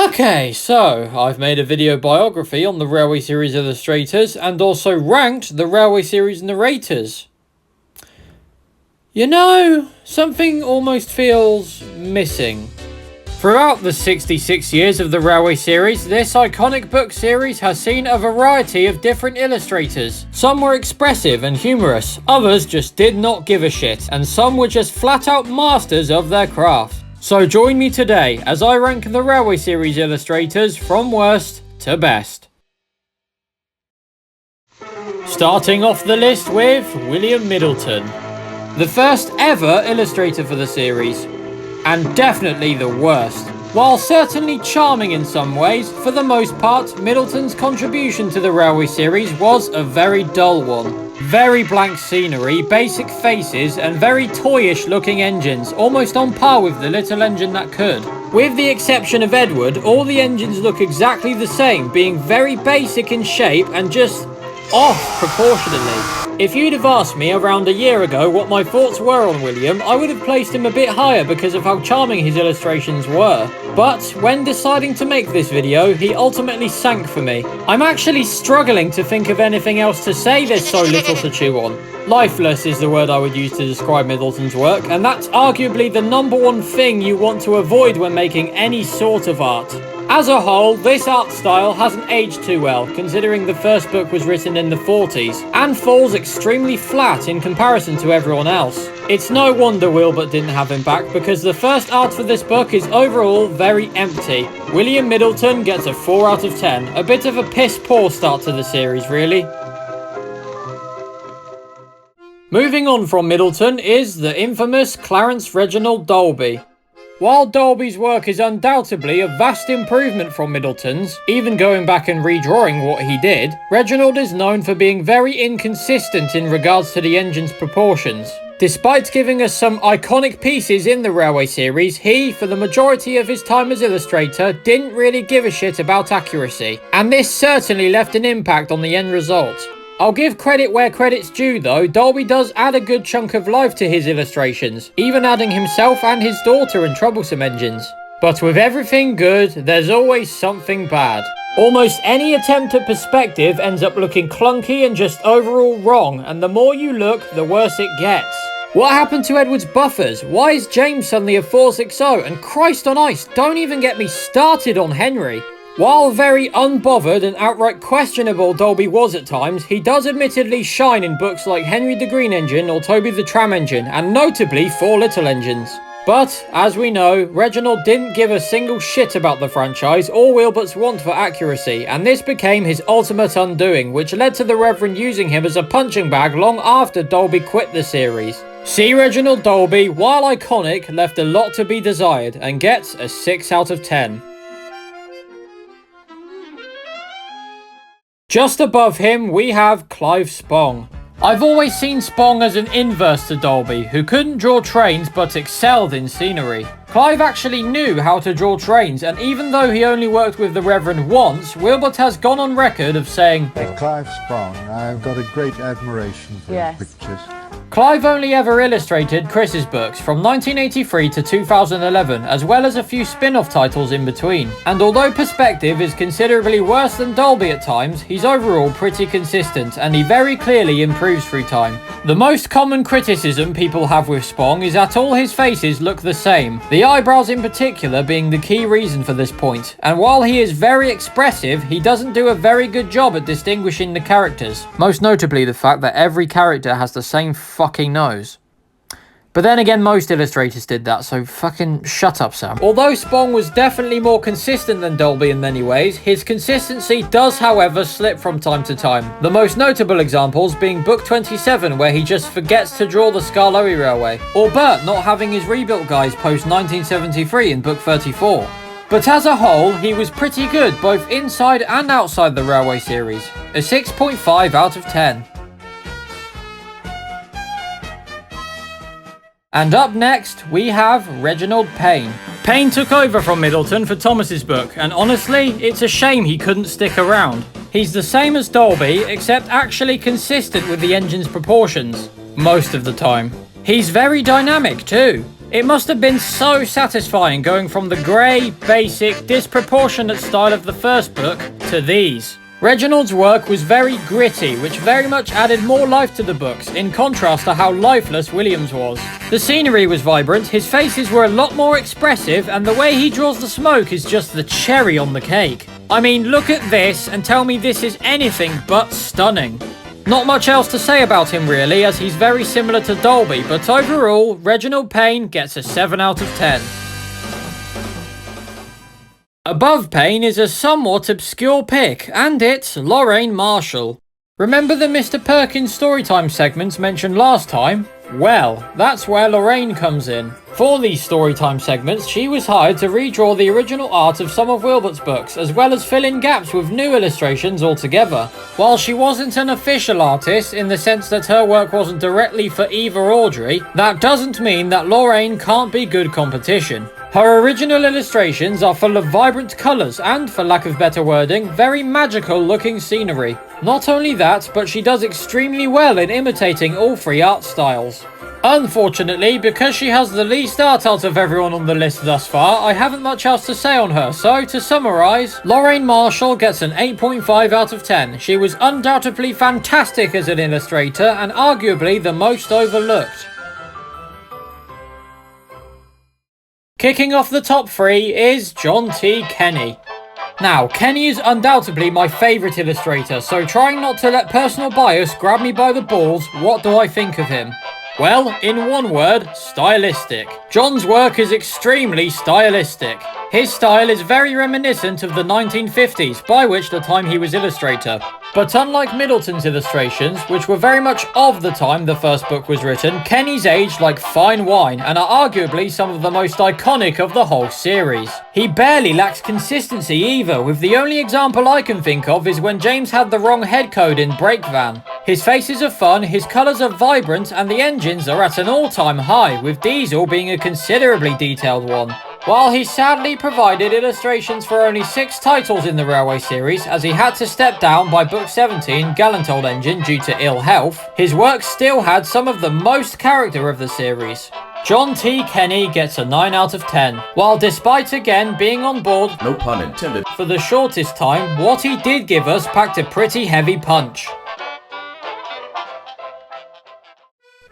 Okay, so I've made a video biography on the Railway Series illustrators and also ranked the Railway Series narrators. You know, something almost feels missing. Throughout the 66 years of the Railway Series, this iconic book series has seen a variety of different illustrators. Some were expressive and humorous, others just did not give a shit, and some were just flat out masters of their craft. So join me today as I rank the Railway Series illustrators from worst to best. Starting off the list with William Middleton, the first ever illustrator for the series, and definitely the worst. While certainly charming in some ways, for the most part, Middleton's contribution to the Railway Series was a very dull one. Very blank scenery, basic faces, and very toyish looking engines, almost on par with the little engine that could. With the exception of Edward, all the engines look exactly the same, being very basic in shape and just off proportionally. If you'd have asked me around a year ago what my thoughts were on William, I would have placed him a bit higher because of how charming his illustrations were. But when deciding to make this video, he ultimately sank for me. I'm actually struggling to think of anything else to say, there's so little to chew on. Lifeless is the word I would use to describe Middleton's work, and that's arguably the #1 thing you want to avoid when making any sort of art. As a whole, this art style hasn't aged too well, considering the first book was written in the 40s, and falls extremely flat in comparison to everyone else. It's no wonder Wilbert didn't have him back, because the first art for this book is overall very empty. William Middleton gets a 4 out of 10, a bit of a piss poor start to the series really. Moving on from Middleton is the infamous Clarence Reginald Dolby. While Dolby's work is undoubtedly a vast improvement from Middleton's, even going back and redrawing what he did, Reginald is known for being very inconsistent in regards to the engine's proportions. Despite giving us some iconic pieces in the Railway Series, he, for the majority of his time as illustrator, didn't really give a shit about accuracy, and this certainly left an impact on the end result. I'll give credit where credit's due though, Dolby does add a good chunk of life to his illustrations, even adding himself and his daughter in troublesome engines. But with everything good, there's always something bad. Almost any attempt at perspective ends up looking clunky and just overall wrong, and the more you look, the worse it gets. What happened to Edward's buffers? Why is James suddenly a 460? And Christ on ice, don't even get me started on Henry. While very unbothered and outright questionable Dolby was at times, he does admittedly shine in books like Henry the Green Engine or Toby the Tram Engine, and notably 4 Little Engines. But, as we know, Reginald didn't give a single shit about the franchise or Wilbert's want for accuracy, and this became his ultimate undoing, which led to the Reverend using him as a punching bag long after Dolby quit the series. C. Reginald Dolby, while iconic, left a lot to be desired, and gets a 6 out of 10. Just above him, we have Clive Spong. I've always seen Spong as an inverse to Dolby, who couldn't draw trains but excelled in scenery. Clive actually knew how to draw trains, and even though he only worked with the Reverend once, Wilbert has gone on record of saying, Clive Spong, I've got a great admiration for his pictures. Clive only ever illustrated Chris's books from 1983 to 2011, as well as a few spin-off titles in between. And although perspective is considerably worse than Dolby at times, he's overall pretty consistent, and he very clearly improves through time. The most common criticism people have with Spong is that all his faces look the same, the eyebrows in particular being the key reason for this point. And while he is very expressive, he doesn't do a very good job at distinguishing the characters. Most notably the fact that every character has the same fucking nose. But then again, most illustrators did that, so fucking shut up, Sam. Although Spong was definitely more consistent than Dolby in many ways, his consistency does, however, slip from time to time. The most notable examples being book 27, where he just forgets to draw the Skarloey Railway, or Bert not having his rebuilt guys post 1973 in book 34. But as a whole, he was pretty good both inside and outside the Railway Series. A 6.5 out of 10. And up next, we have Reginald Payne. Payne took over from Middleton for Thomas's book, and honestly, it's a shame he couldn't stick around. He's the same as Dolby, except actually consistent with the engine's proportions, most of the time. He's very dynamic too. It must have been so satisfying going from the grey, basic, disproportionate style of the first book to these. Reginald's work was very gritty, which very much added more life to the books, in contrast to how lifeless William's was. The scenery was vibrant, his faces were a lot more expressive, and the way he draws the smoke is just the cherry on the cake. I mean, look at this and tell me this is anything but stunning. Not much else to say about him really, as he's very similar to Dalby, but overall, Reginald Payne gets a 7 out of 10. Above Payne is a somewhat obscure pick, and it's Lorraine Marshall. Remember the Mr. Perkins Storytime segments mentioned last time? Well, that's where Lorraine comes in. For these Storytime segments, she was hired to redraw the original art of some of Wilbert's books, as well as fill in gaps with new illustrations altogether. While she wasn't an official artist, in the sense that her work wasn't directly for Eva or Audrey, that doesn't mean that Lorraine can't be good competition. Her original illustrations are full of vibrant colours and, for lack of better wording, very magical looking scenery. Not only that, but she does extremely well in imitating all three art styles. Unfortunately, because she has the least art out of everyone on the list thus far, I haven't much else to say on her, so to summarise, Lorraine Marshall gets an 8.5 out of 10. She was undoubtedly fantastic as an illustrator and arguably the most overlooked. Kicking off the top 3 is John T. Kenny. Now, Kenny is undoubtedly my favourite illustrator, so trying not to let personal bias grab me by the balls, what do I think of him? Well, in one word, stylistic. John's work is extremely stylistic. His style is very reminiscent of the 1950s, by which the time he was illustrator. But unlike Middleton's illustrations, which were very much of the time the first book was written, Kenny's aged like fine wine and are arguably some of the most iconic of the whole series. He barely lacks consistency either, with the only example I can think of is when James had the wrong head code in Break Van. His faces are fun, his colours are vibrant, and the engines are at an all-time high, with Diesel being a considerably detailed one. While he sadly provided illustrations for only 6 titles in the Railway series, as he had to step down by book 17, Gallant Old Engine, due to ill health, his work still had some of the most character of the series. John T. Kenny gets a 9 out of 10, while despite again being on board, no pun intended, for the shortest time, what he did give us packed a pretty heavy punch.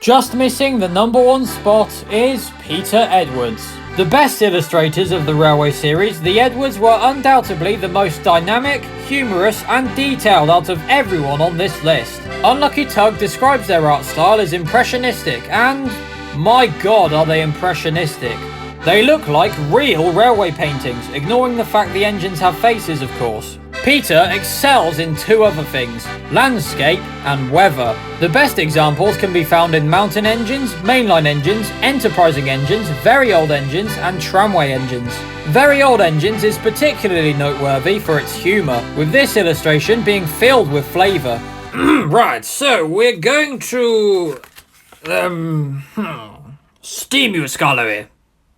Just missing the #1 spot is Peter Edwards. The best illustrators of the Railway series, the Edwards were undoubtedly the most dynamic, humorous and detailed out of everyone on this list. Unlucky Tug describes their art style as impressionistic and, my god, are they impressionistic. They look like real railway paintings, ignoring the fact the engines have faces of course. Peter excels in 2 other things, landscape and weather. The best examples can be found in mountain engines, mainline engines, enterprising engines, very old engines and tramway engines. Very old engines is particularly noteworthy for its humour, with this illustration being filled with flavour. Right, so we're going to... steam you, Scullery.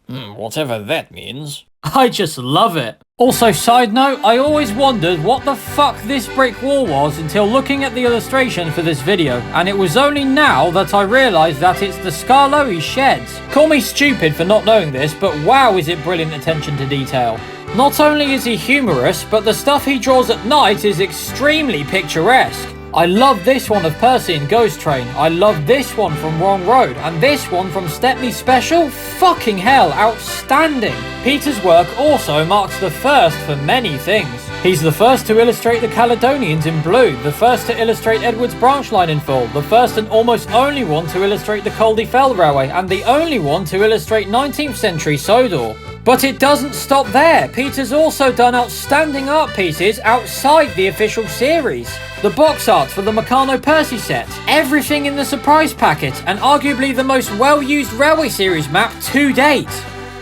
Whatever that means. I just love it. Also, side note, I always wondered what the fuck this brick wall was until looking at the illustration for this video, and it was only now that I realised that it's the Scarlo he sheds. Call me stupid for not knowing this, but wow is it brilliant attention to detail. Not only is he humorous, but the stuff he draws at night is extremely picturesque. I love this one of Percy in Ghost Train, I love this one from Wrong Road, and this one from Stepney Special? Fucking hell, outstanding! Peter's work also marks the first for many things. He's the first to illustrate the Caledonians in blue, the first to illustrate Edward's branch line in full, the first and almost only one to illustrate the Culdee-Fell Railway, and the only one to illustrate 19th century Sodor. But it doesn't stop there. Peter's also done outstanding art pieces outside the official series. The box art for the Meccano Percy set, everything in the surprise packet, and arguably the most well-used Railway series map to date.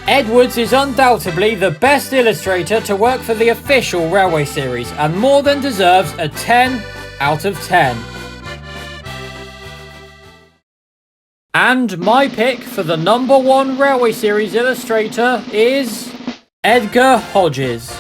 Edwards is undoubtedly the best illustrator to work for the official Railway series, and more than deserves a 10 out of 10. And my pick for the #1 Railway series illustrator is Edgar Hodges.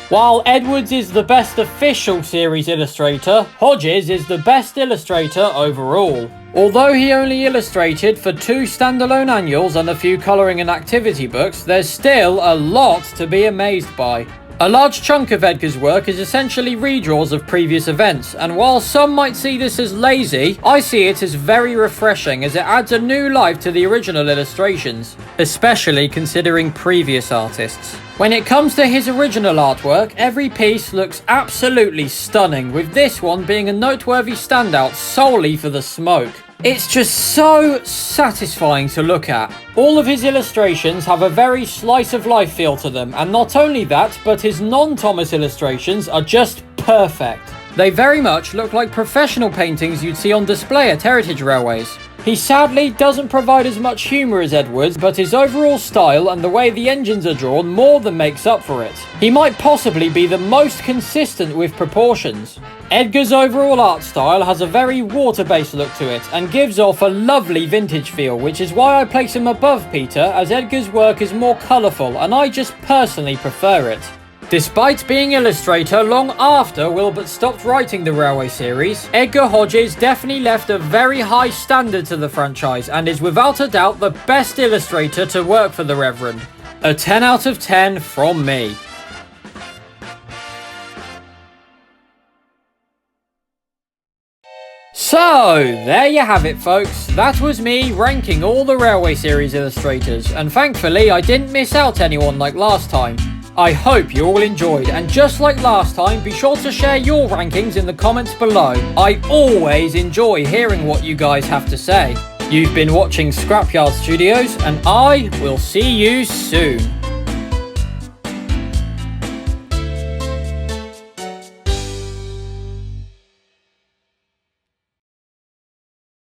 While Edwards is the best official series illustrator, Hodges is the best illustrator overall. Although he only illustrated for 2 standalone annuals and a few colouring and activity books, there's still a lot to be amazed by. A large chunk of Edgar's work is essentially redraws of previous events, and while some might see this as lazy, I see it as very refreshing as it adds a new life to the original illustrations, especially considering previous artists. When it comes to his original artwork, every piece looks absolutely stunning, with this one being a noteworthy standout solely for the smoke. It's just so satisfying to look at. All of his illustrations have a very slice of life feel to them, and not only that, but his non-Thomas illustrations are just perfect. They very much look like professional paintings you'd see on display at heritage railways. He sadly doesn't provide as much humour as Edwards, but his overall style and the way the engines are drawn more than makes up for it. He might possibly be the most consistent with proportions. Edgar's overall art style has a very water-based look to it and gives off a lovely vintage feel, which is why I place him above Peter, as Edgar's work is more colourful and I just personally prefer it. Despite being illustrator long after Wilbert stopped writing the Railway series, Edgar Hodges definitely left a very high standard to the franchise and is without a doubt the best illustrator to work for the Reverend. A 10 out of 10 from me. So, there you have it folks, that was me ranking all the Railway series illustrators, and thankfully I didn't miss out anyone like last time. I hope you all enjoyed, and just like last time, be sure to share your rankings in the comments below. I always enjoy hearing what you guys have to say. You've been watching Scrapyard Studios, and I will see you soon.